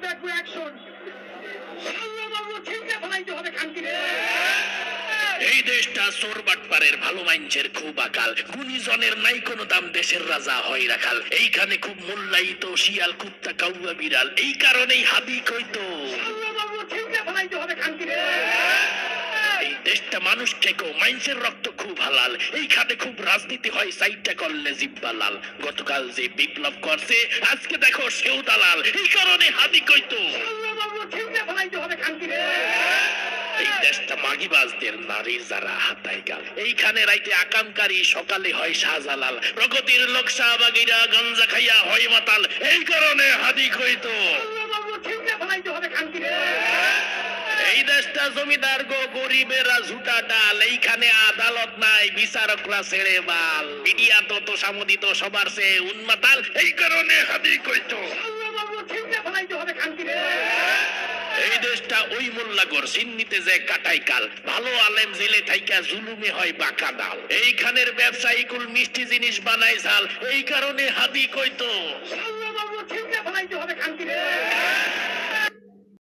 দেখবো অ্যাকশন। ছিঁড়ে ফেলাইতে হবে খানকিরে। এই দেশটা চোর বাটপারের ভালো মাইনছের খুব আকাল, গুণীজনের নাই কোনো দাম, দেশের রাজা হয় রাখাল। এইখানে খুব মূল্যায়িত শিয়াল কুত্তা কাউয়া বিড়াল, এই কারণেই হাদি কইতো ছিঁড়ে ফেলাইতে হবে খানকিরে। এই দেশটা মানুষ ঠেকো, মাইনসের রক্ত খুব হালাল, এইখানে খুব রাজনীতি হয়, সাইটটা করলে জিব্বা লাল। গতকাল যে বিপ্লব করছে আজকে দেখো সেও দালাল, এই কারণে হাদি কইতো ছিঁড়ে ফেলাইতে হবে খানকিরে। এই দেশটা মাগিবাজদের, নারীর যারা হাতায় গাল, এইখানে রাইতে আকামকারী সকালে হয় শাহজালাল, প্রগতির লোক শাহবাগীরা গাঞ্জা খাইয়া হয় মাতাল, এই কারণে হাদি কইতো ছিঁড়ে ফেলাইতে হবে খানকিরে। এই দেশটা জমিদার গো গরিবেরা ঝুটা ডাল, এইখানে আদালত নাই বিচারকরা ছেড়ে বাল, মিডিয়া তো সামুদিত সবার সে উন্মাতাল, এই কারণে হাদি কইতো ছিঁড়ে ফেলাইতে হবে খানকিরে। এই দেশটা ওই মোল্লাগর সিন্নিতে যে কাটাই কাল, ভালো আলেম জেলে থাইকা জুলুমে হয় বাঁকা ডাল, এইখানের ব্যবসায়ী কুল মিষ্টি জিনিস বানায় ঝাল, এই কারণে হাদি কইতো